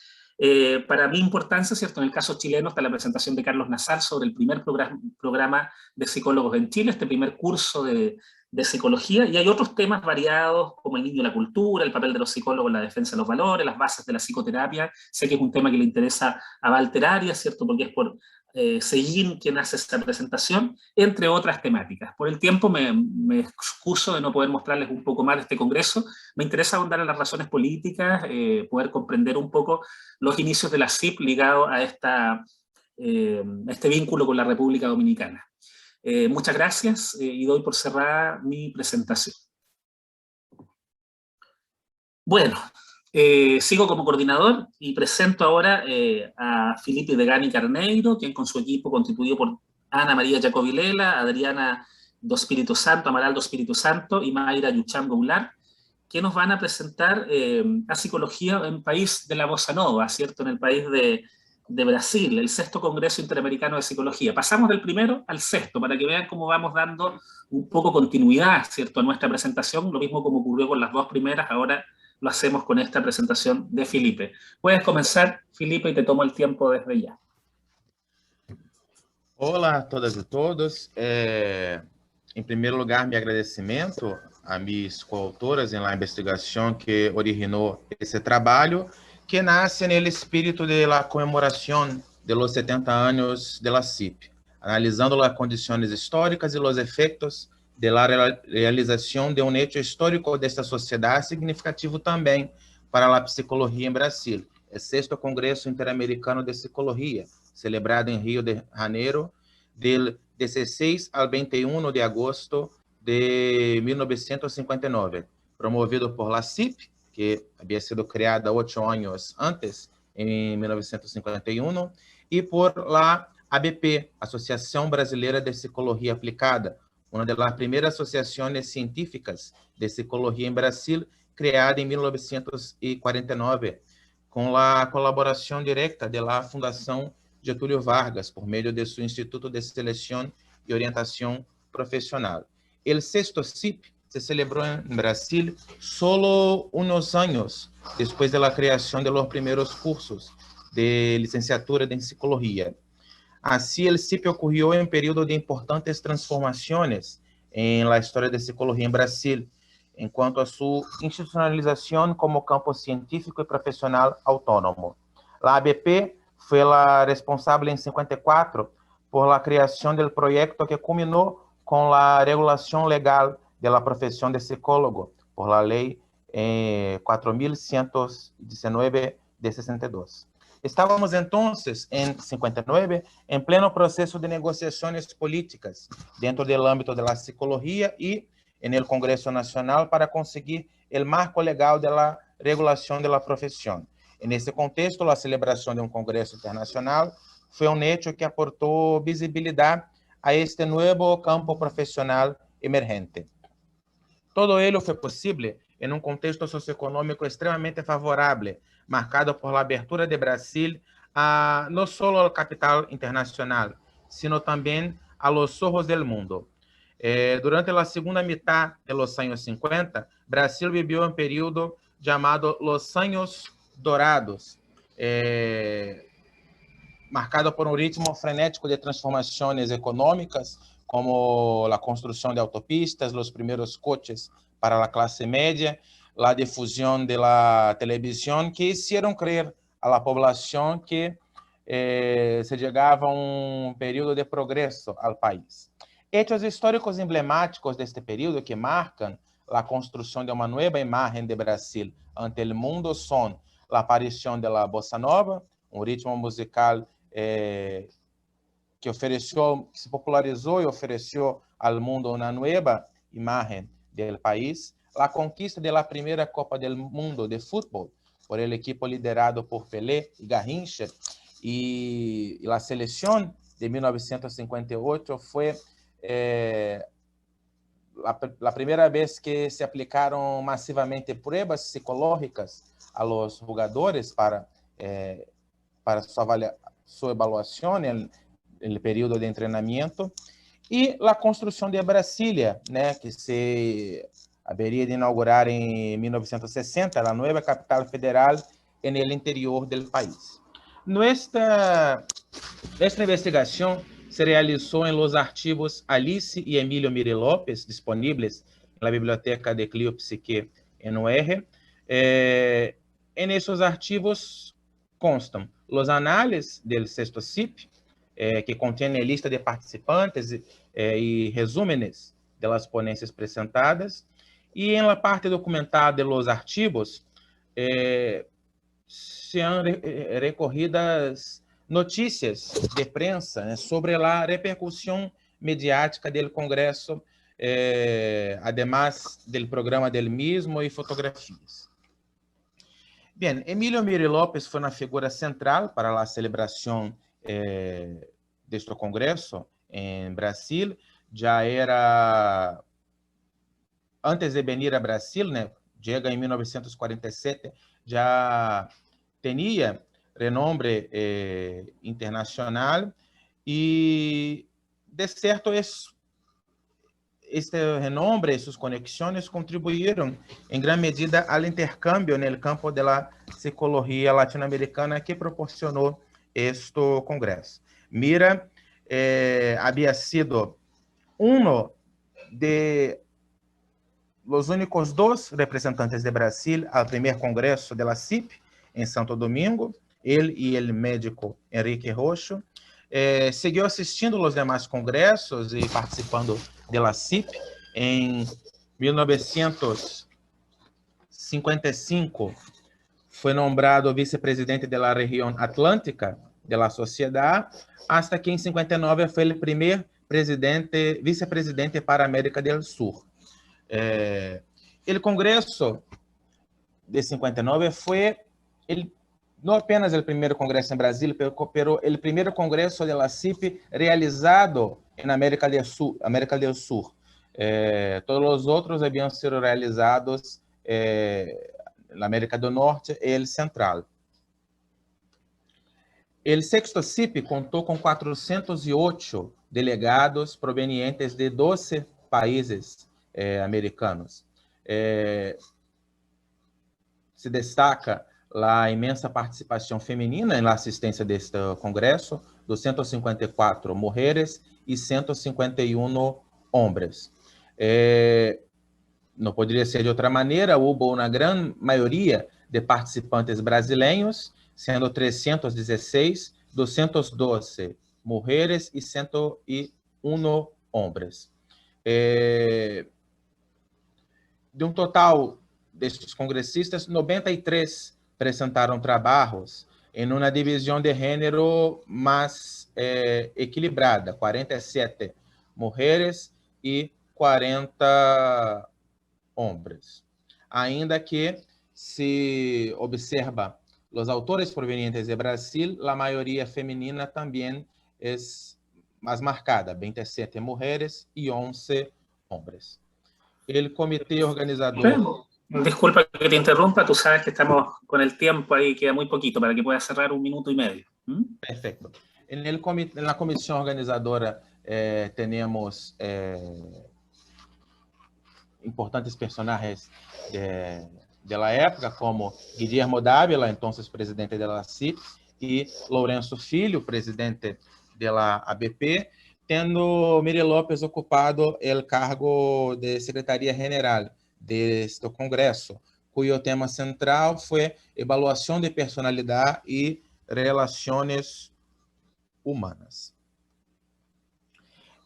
Para mi importancia, ¿cierto?, en el caso chileno está la presentación de Carlos Nazar sobre el primer programa de psicólogos en Chile, este primer curso de psicología, y hay otros temas variados como el niño y la cultura, el papel de los psicólogos en la defensa de los valores, las bases de la psicoterapia. Sé que es un tema que le interesa a Walter Arias, ¿cierto?, porque es por Seguín quien hace esta presentación, entre otras temáticas. Por el tiempo me excuso de no poder mostrarles un poco más de este congreso. Me interesa ahondar en las razones políticas, poder comprender un poco los inicios de la CIP ligado a este vínculo con la República Dominicana. Muchas gracias y doy por cerrada mi presentación. Bueno, sigo como coordinador y presento ahora a Felipe Degani Carneiro, quien con su equipo constituido por Ana María Jacobilela, Adriana do Espíritu Santo, Amaral do Espíritu Santo y Mayra Yucham Goulart, que nos van a presentar a psicología en el país de la Bossa Nova, ¿cierto? En el país de Brasil, el 6º Congreso Interamericano de Psicología. Pasamos del primero al 6º, para que vean cómo vamos dando un poco continuidad, ¿cierto?, a nuestra presentación, lo mismo como ocurrió con las 2 primeras, ahora lo hacemos con esta presentación de Felipe. Puedes comenzar, Felipe, y te tomo el tiempo desde ya. Olá a todas e todos. Em primeiro lugar, meu agradecimento a minhas coautoras na investigação que originou esse trabalho, que nasce no espírito da comemoração de los 70 anos de la CIP, analisando as condições históricas e os efeitos de la realização de hecho histórico desta sociedade significativo também para a psicologia em Brasil, o 6º Congresso Interamericano de Psicologia, celebrado em Rio de Janeiro, del 16 al 21 de agosto de 1959, promovido por la CIP, que havia sido criada 8 anos antes, em 1951, e por la ABP, Associação Brasileira de Psicologia Aplicada, uma das primeiras associações científicas de psicologia em Brasil, criada em 1949, com a colaboração direta da Fundação Getúlio Vargas, por meio de seu Instituto de Seleção e Orientação Profissional. O 6º CIP se celebrou em Brasil solo uns anos depois da criação de los primeiros cursos de licenciatura em psicologia. Assim, o CIP ocorreu em um período de importantes transformações na história da psicologia em Brasil, enquanto a sua institucionalização como campo científico e profissional autônomo. A ABP foi a responsável em 54 por la criação do projeto que culminou com a regulação legal da profissão de psicólogo por la lei 4.119 de 62. Estávamos então, em 59, em pleno processo de negociações políticas dentro do âmbito da psicologia e no Congresso Nacional para conseguir o marco legal da regulação da profissão. Nesse contexto, a celebração de um congresso internacional foi hecho que aportou visibilidade a este novo campo profissional emergente. Todo ello foi possível em um contexto socioeconômico extremamente favorável, marcado por la abertura de Brasil a não só ao capital internacional, sino também a los ojos del mundo. Durante a segunda metade de los anos 50, Brasil viveu um período chamado Los Años Dourados, marcado por um ritmo frenético de transformações econômicas, como a construção de autopistas, os primeiros coches para a classe média, a difusão da televisão, que hicieron crer a la poblação que se chegava a um período de progresso ao país. Hechos históricos emblemáticos deste período que marcam a construção de uma nova imagem de Brasil ante o mundo são a aparição da Bossa Nova, um ritmo musical que se popularizou e ofereceu ao mundo uma nova imagem do país, a conquista da primeira Copa do Mundo de futebol por el equipo liderado por Pelé e Garrincha, e a seleção de 1958 foi a primeira vez que se aplicaram massivamente pruebas psicológicas a los jogadores para sua avaliação no período de treinamento, e a construção de Brasília, que se haveria de inaugurar em 1960, a nova capital federal no interior do país. Nuestra investigação se realizou em los arquivos Alice e Emílio Miri López, disponíveis na biblioteca de Clio Psique NR. En esses arquivos constam os análises do 6º CIP, que contém a lista de participantes e resúmenes das ponências apresentadas, e em la parte documentada de los arquivos se han recorridas notícias de prensa sobre a repercussão mediática do Congresso, además do programa del mismo e fotografias. Bien, Emílio Miri Lopes foi uma figura central para a celebração deste Congresso em Brasil. Já era, antes de venir a Brasil, né, chega em 1947, já tinha renombre internacional e, de certo, este renombre e suas conexões contribuíram em grande medida ao intercâmbio no campo da psicologia latino-americana que proporcionou este congresso. Mira havia sido de los únicos dos representantes de Brasil ao primeiro congresso da CIP em Santo Domingo, ele e o médico Henrique Rocho. Seguiu assistindo os demais congressos e participando da CIP. Em 1955, foi nombrado vice-presidente da região atlântica da sociedade, hasta que em 59 foi o primeiro vice-presidente para a América do Sul. O congresso de 59 foi não apenas o primeiro congresso em Brasil, pero o primeiro congresso da CIP realizado na América do Sul. Todos os outros haviam sido realizados na América do Norte e Central. O sexto CIP contou com 408 delegados provenientes de 12 países americanos. Se destaca a imensa participação feminina na assistência deste congresso, 254 mulheres e 151 homens. Não poderia ser de outra maneira, houve uma grande maioria de participantes brasileiros, sendo 316, 212 mulheres e 101 homens. De um total destes congressistas, 93 apresentaram trabalhos em uma divisão de gênero mais equilibrada, 47 mulheres e 40 homens. Ainda que se observa os autores provenientes de Brasil, a maioria feminina também é mais marcada, 27 mulheres e 11 homens. O comitê organizador... Disculpa que te interrumpa, tú sabes que estamos con el tiempo ahí, queda muy poquito para que puedas cerrar 1 minuto y medio. Perfecto. En la comisión organizadora tenemos importantes personajes de la época, como Guillermo Dávila, entonces presidente de la CIP, y Lourenço Filho, presidente de la ABP, tendo Miri Lopes ocupado o cargo de Secretaria General deste congresso, cuyo tema central foi evaluação de personalidade e relações humanas.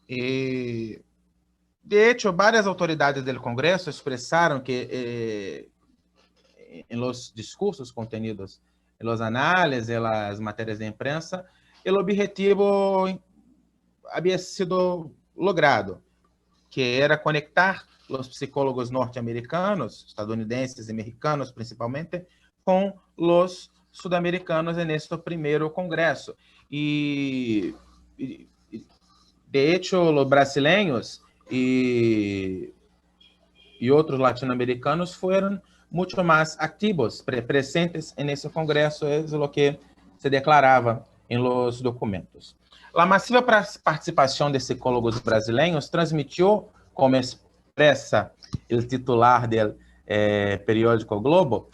De hecho, várias autoridades do Congresso expressaram que em los discursos contenidos em los análises e las matérias de imprensa, o objetivo havia sido logrado, que era conectar os psicólogos norte-americanos, estadunidenses e mexicanos principalmente, com os sudamericanos neste primeiro congresso. E de hecho, os brasileiros e outros latino-americanos foram muito mais ativos, presentes nesse congresso, é o que se declarava em los documentos. A massiva participação de psicólogos brasileiros transmitiu, como expressa o titular do periódico Globo,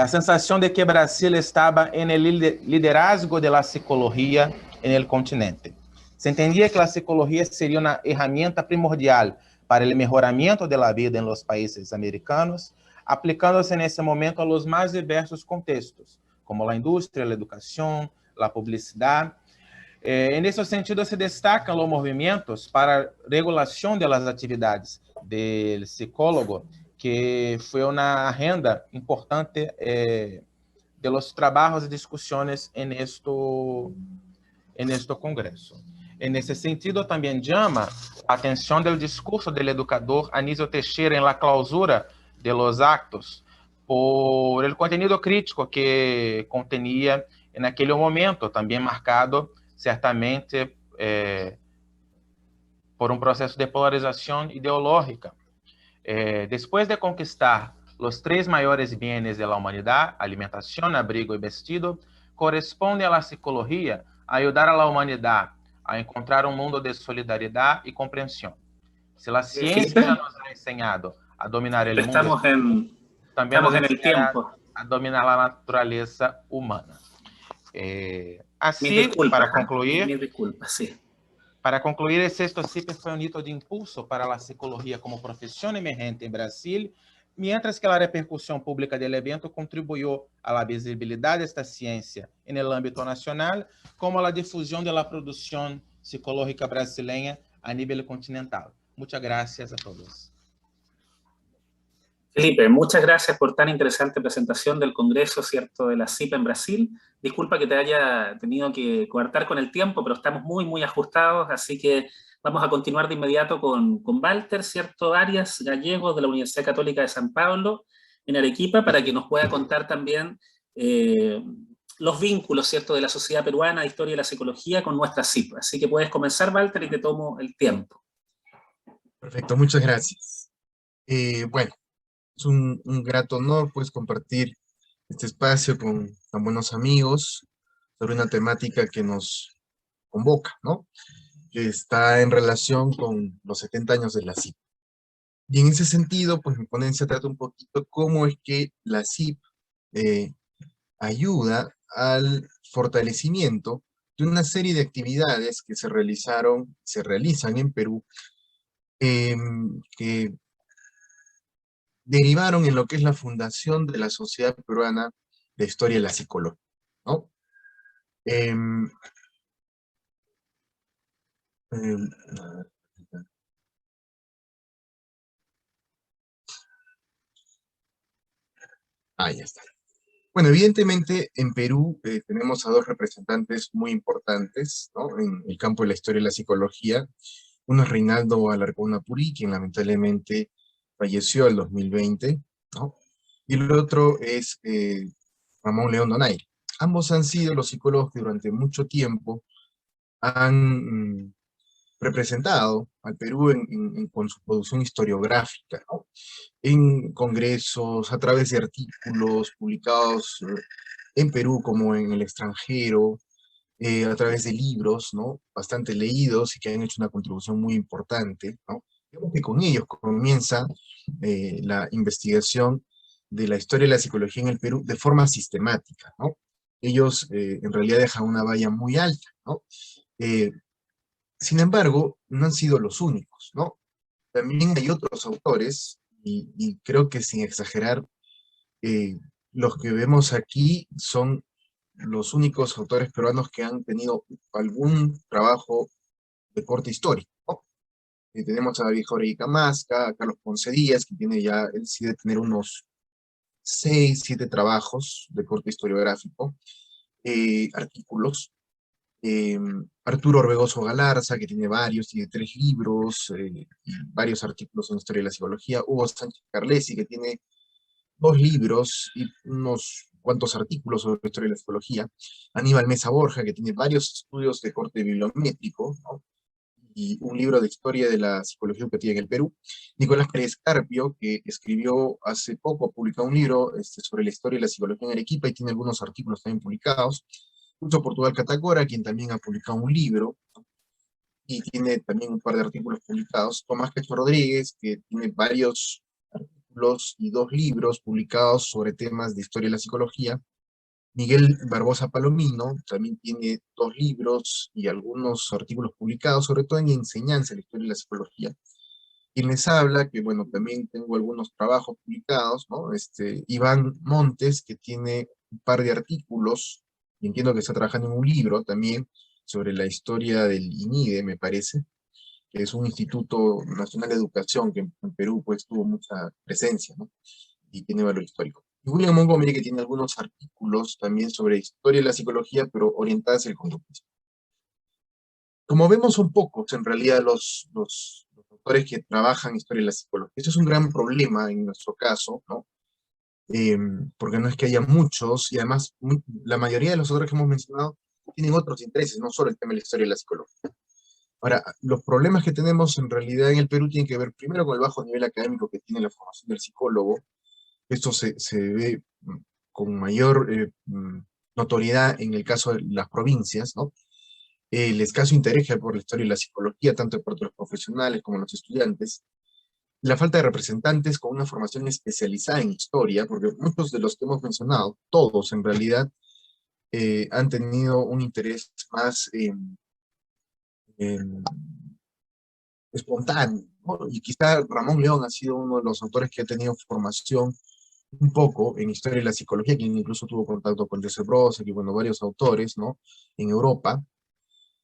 a sensação de que Brasil estava em el liderazgo de la psicología en el continente. Se entendia que a psicologia seria uma ferramenta primordial para o melhoramento da vida em los países americanos, aplicando-se nesse momento a los mais diversos contextos, como a indústria, a educação, a publicidade. Nesse sentido, se destacam os movimentos para regulação das atividades do psicólogo, que foi uma agenda importante de los trabalhos e discussões neste congresso. Nesse sentido, também chama a atenção do discurso do educador Anísio Teixeira em la clausura de los actos, por el contenido crítico que contenía naquele momento, também marcado certamente por um processo de polarização ideológica. Depois de conquistar os 3 maiores bienes da humanidade, alimentação, abrigo e vestido, corresponde à psicologia ajudar a humanidade a encontrar um mundo de solidariedade e compreensão. Se a ciência já nos ha ensinado a dominar o mundo, também nos ensinará a dominar a natureza humana. Assim, para concluir, para concluir, el sexto CIP fue un hito de impulso para la psicología como profesión emergente en Brasil, mientras que la repercusión pública del evento contribuyó a la visibilidad de esta ciencia en el ámbito nacional, como a la difusión de la producción psicológica brasileña a nivel continental. Muchas gracias a todos. Felipe, muchas gracias por tan interesante presentación del Congreso, ¿cierto?, de la CIP en Brasil. Disculpa que te haya tenido que coartar con el tiempo, pero estamos muy ajustados, así que vamos a continuar de inmediato con Walter, ¿cierto?, Arias Gallegos, de la Universidad Católica de San Pablo, en Arequipa, para que nos pueda contar también los vínculos, ¿cierto?, de la sociedad peruana de historia de la psicología con nuestra CIP. Así que puedes comenzar, Walter, y te tomo el tiempo. Perfecto, muchas gracias. Bueno, es un grato honor pues compartir este espacio con tan buenos amigos sobre una temática que nos convoca, ¿no? Que está en relación con los 70 años de la CIP. Y en ese sentido, pues mi ponencia trata un poquito cómo es que la CIP ayuda al fortalecimiento de una serie de actividades que se realizan en Perú, que derivaron en lo que es la fundación de la Sociedad Peruana de Historia de la Psicología, ¿no? Ya está. Bueno, evidentemente en Perú tenemos a 2 representantes muy importantes, ¿no?, en el campo de la historia de la psicología. Uno es Reinaldo Alarcón Apurí, quien lamentablemente falleció el 2020, ¿no? Y el otro es Ramón León Donaire. Ambos han sido los psicólogos que durante mucho tiempo han representado al Perú con su producción historiográfica, ¿no?, en congresos, a través de artículos publicados en Perú como en el extranjero, a través de libros, ¿no?, bastante leídos y que han hecho una contribución muy importante, ¿no? Digamos que con ellos comienza la investigación de la historia de la psicología en el Perú de forma sistemática, ¿no? Ellos en realidad dejan una valla muy alta, ¿no? Sin embargo, no han sido los únicos, ¿no? También hay otros autores, y creo que sin exagerar, los que vemos aquí son los únicos autores peruanos que han tenido algún trabajo de corte histórico, ¿no? Tenemos a David Jauregui Camasca, a Carlos Ponce Díaz, que tiene ya, él sí debe tener unos 6, 7 trabajos de corte historiográfico, artículos. Arturo Orbegoso Galarza, que tiene tiene 3 libros, y varios artículos en historia de la psicología. Hugo Sánchez Carlesi, que tiene 2 libros y unos cuantos artículos sobre la historia de la psicología. Aníbal Mesa Borja, que tiene varios estudios de corte bibliométrico, ¿no?, y un libro de historia de la psicología educativa en el Perú. Nicolás Pérez Carpio, que escribió hace poco, ha publicado un libro sobre la historia de la psicología en Arequipa y tiene algunos artículos también publicados. Lucho Portugal Catacora, quien también ha publicado un libro, y tiene también un par de artículos publicados. Tomás Cacho Rodríguez, que tiene varios artículos y 2 libros publicados sobre temas de historia de la psicología. Miguel Barbosa Palomino también tiene 2 libros y algunos artículos publicados, sobre todo en enseñanza de la historia de la psicología. Quien les habla, que bueno, también tengo algunos trabajos publicados, ¿no? Iván Montes, que tiene un par de artículos, y entiendo que está trabajando en un libro también sobre la historia del INIDE, me parece, que es un Instituto Nacional de Educación que en Perú pues tuvo mucha presencia, ¿no?, y tiene valor histórico. Y William Montgomery, que tiene algunos artículos también sobre historia de la psicología, pero orientadas al conductismo. Como vemos, son pocos en realidad los autores que trabajan historia de la psicología. Esto es un gran problema en nuestro caso, ¿no? Porque no es que haya muchos, y además la mayoría de los autores que hemos mencionado tienen otros intereses, no solo el tema de la historia de la psicología. Ahora, los problemas que tenemos en realidad en el Perú tienen que ver primero con el bajo nivel académico que tiene la formación del psicólogo. Esto se ve con mayor notoriedad en el caso de las provincias, ¿no? El escaso interés por la historia y la psicología, tanto por los profesionales como los estudiantes, la falta de representantes con una formación especializada en historia, porque muchos de los que hemos mencionado, todos en realidad, han tenido un interés más espontáneo, ¿no? Y quizá Ramón León ha sido uno de los autores que ha tenido formación un poco en historia y la psicología, quien incluso tuvo contacto con Joseph Brodsky y bueno, varios autores, ¿no? En Europa.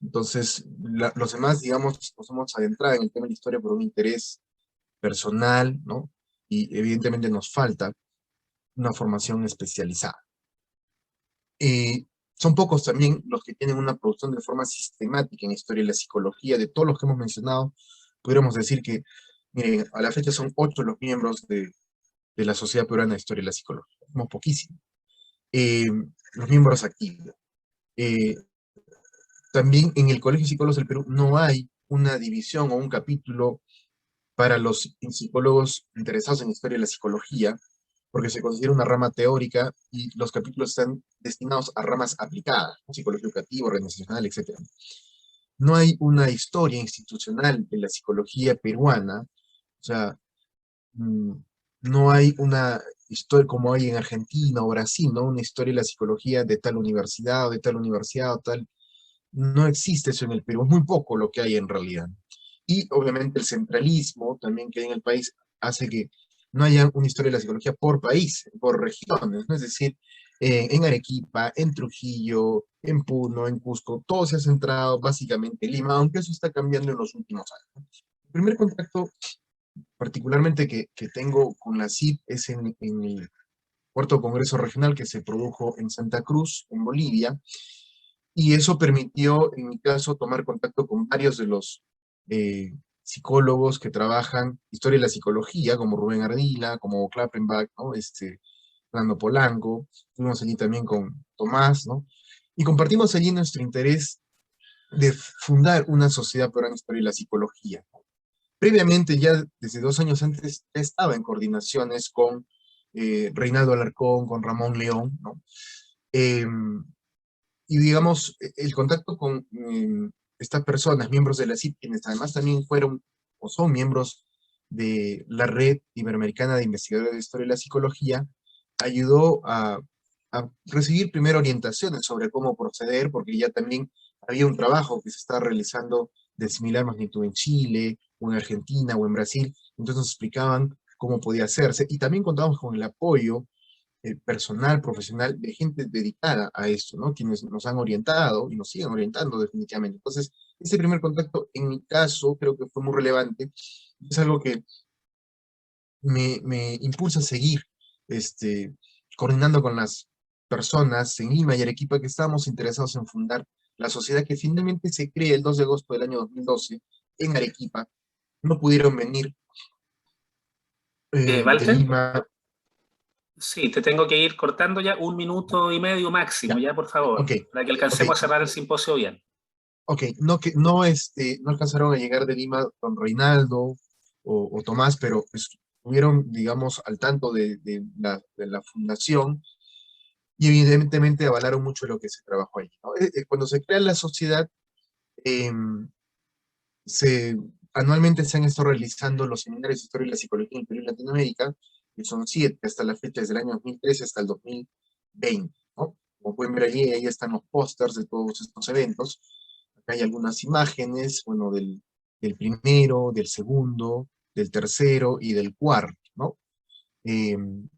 Entonces, los demás, digamos, nos hemos adentrado en el tema de la historia por un interés personal, ¿no? Y evidentemente nos falta una formación especializada. Son pocos también los que tienen una producción de forma sistemática en historia y la psicología. De todos los que hemos mencionado, podríamos decir que, miren, a la fecha son 8 los miembros de la Sociedad Peruana de Historia y la Psicología. Somos poquísimos. Los miembros activos. También en el Colegio de Psicólogos del Perú no hay una división o un capítulo para los psicólogos interesados en historia de la psicología, porque se considera una rama teórica y los capítulos están destinados a ramas aplicadas, psicología educativa, organizacional, etc. No hay una historia institucional de la psicología peruana, o sea, no hay una historia como hay en Argentina o Brasil, ¿no? Una historia de la psicología de tal universidad o de tal universidad o tal. No existe eso en el Perú, es muy poco lo que hay en realidad. Y obviamente el centralismo también que hay en el país hace que no haya una historia de la psicología por país, por regiones, ¿no? Es decir, en Arequipa, en Trujillo, en Puno, en Cusco, todo se ha centrado básicamente en Lima, aunque eso está cambiando en los últimos años. El primer contacto particularmente que tengo con la CIP es en el cuarto congreso regional que se produjo en Santa Cruz, en Bolivia, y eso permitió, en mi caso, tomar contacto con varios de los psicólogos que trabajan historia de la psicología, como Rubén Ardila, como Klappenbach, ¿no? Fernando Polanco, estuvimos allí también con Tomás, ¿no? Y compartimos allí nuestro interés de fundar una sociedad peruana de historia y la psicología. Previamente, ya desde 2 años antes, ya estaba en coordinaciones con Reinaldo Alarcón, con Ramón León, ¿no? Y digamos, el contacto con estas personas, miembros de la CIP, quienes además también fueron o son miembros de la Red Iberoamericana de Investigadores de Historia y la Psicología, ayudó a recibir primero orientaciones sobre cómo proceder, porque ya también había un trabajo que se estaba realizando de similar magnitud en Chile, o en Argentina, o en Brasil, entonces nos explicaban cómo podía hacerse, y también contábamos con el apoyo personal, profesional, de gente dedicada a esto, ¿no? Quienes nos han orientado y nos siguen orientando definitivamente. Entonces, ese primer contacto, en mi caso, creo que fue muy relevante. Es algo que me impulsa a seguir coordinando con las personas en Lima y Arequipa que estábamos interesados en fundar la sociedad que finalmente se crea el 2 de agosto del año 2012 en Arequipa. No pudieron venir de Walter, Lima. sí, te tengo que ir cortando ya 1 minuto y medio máximo, Ya, ya por favor, ok, para que ok. alcancemos a cerrar el simposio bien. Ok, no, no alcanzaron a llegar de Lima con Reinaldo o Tomás, pero estuvieron, digamos, al tanto de la fundación y evidentemente avalaron mucho lo que se trabajó allí, ¿no? Cuando se crea la sociedad, em, anualmente se han estado realizando los seminarios de Historia y la Psicología en Perú y Latinoamérica, que son 7 hasta la fecha, desde el año 2013 hasta el 2020, ¿no? Como pueden ver allí, ahí están los pósters de todos estos eventos. Acá hay algunas imágenes, bueno, del primero, del segundo, del tercero y del cuarto, ¿no? En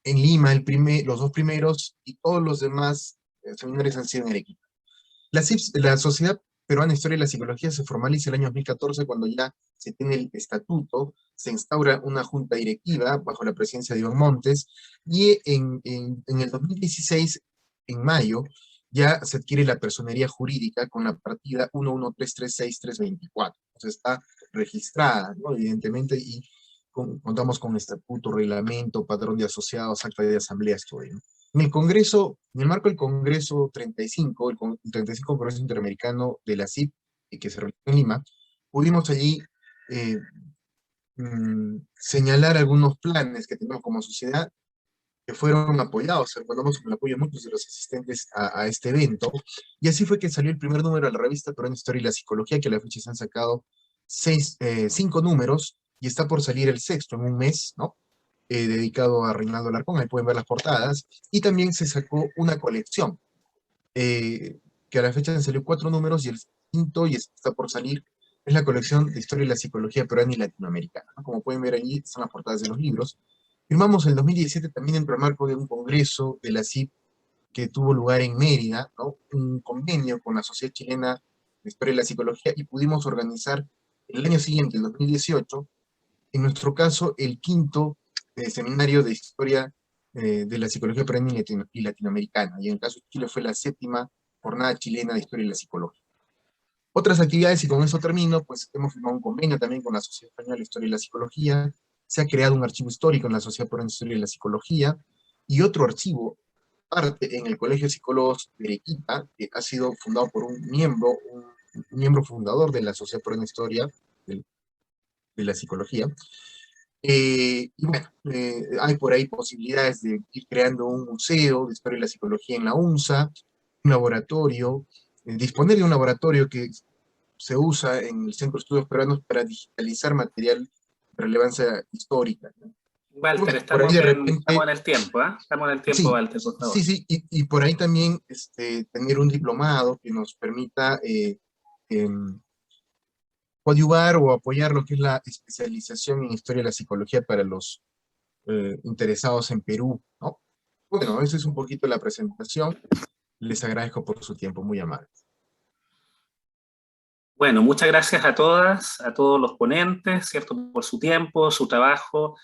Lima, los 2 primeros y todos los demás seminarios han sido en Arequipa. La Sociedad Peruana de Historia y la Psicología se formaliza el año 2014 cuando ya se tiene el estatuto, se instaura una junta directiva bajo la presidencia de Iván Montes, y en el 2016, en mayo, ya se adquiere la personería jurídica con la partida 11336324. Entonces está registrada, ¿no? Evidentemente, y contamos con estatuto, reglamento, padrón de asociados, acta de asambleas, todo ello. En el Congreso, en el marco del Congreso 35, el 35 Congreso Interamericano de la CIP, que se realizó en Lima, pudimos allí señalar algunos planes que tenemos como sociedad que fueron apoyados, contamos con el apoyo de muchos de los asistentes a este evento, y así fue que salió el primer número de la revista Peruana Historia y la Psicología, que a la fecha se han sacado 5 números, y está por salir el sexto en un mes, ¿no? Dedicado a Reinaldo Alarcón, ahí pueden ver las portadas, y también se sacó una colección, que a la fecha han salido 4 números, y el quinto, y está por salir, es la colección de Historia y la Psicología Peruana y Latinoamericana, ¿no? Como pueden ver allí, son las portadas de los libros. Firmamos en 2017 también dentro del marco de un congreso de la CIP que tuvo lugar en Mérida, ¿no? Un convenio con la Sociedad Chilena de Historia y la Psicología, y pudimos organizar el año siguiente, el 2018, en nuestro caso, el quinto seminario de Historia de la Psicología Peruana y Latinoamericana, y en el caso de Chile fue la 7ª Jornada Chilena de Historia y la Psicología. Otras actividades, y con eso termino, pues hemos firmado un convenio también con la Sociedad Española de Historia y la Psicología, se ha creado un archivo histórico en la Sociedad Peruana de Historia y la Psicología, y otro archivo, parte en el Colegio de Psicólogos de Arequipa, que ha sido fundado por un miembro fundador de la Sociedad Peruana de Historia de la Psicología. Y bueno, hay por ahí posibilidades de ir creando un museo de Historia y la Psicología en la UNSA, un laboratorio, disponer de un laboratorio que se usa en el Centro de Estudios Peruanos para digitalizar material de relevancia histórica, ¿no? Walter, Bueno, por ahí de repente, estamos en el tiempo, ¿eh? Estamos en el tiempo, sí, Walter, por favor. sí, y por ahí también tener un diplomado que nos permita coadyuvar o apoyar lo que es la especialización en Historia de la Psicología para los interesados en Perú, ¿no? Bueno, eso es un poquito la presentación. Les agradezco por su tiempo, muy amable. Bueno, muchas gracias a todas, a todos los ponentes, ¿cierto? Por su tiempo, su trabajo.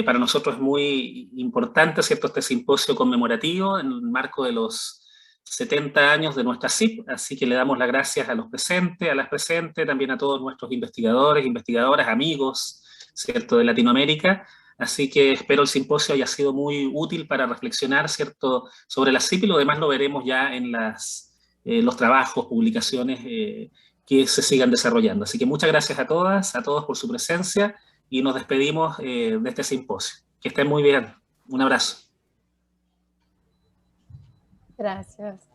Para nosotros es muy importante, ¿cierto? Este simposio conmemorativo en el marco de los 70 años de nuestra CIP, así que le damos las gracias a los presentes, a las presentes, también a todos nuestros investigadores, investigadoras, amigos, ¿cierto? De Latinoamérica. Así que espero el simposio haya sido muy útil para reflexionar, ¿cierto? Sobre la CIP, y lo demás lo veremos ya en los trabajos, publicaciones que se sigan desarrollando. Así que muchas gracias a todas, a todos por su presencia, y nos despedimos de este simposio. Que estén muy bien. Un abrazo. Gracias.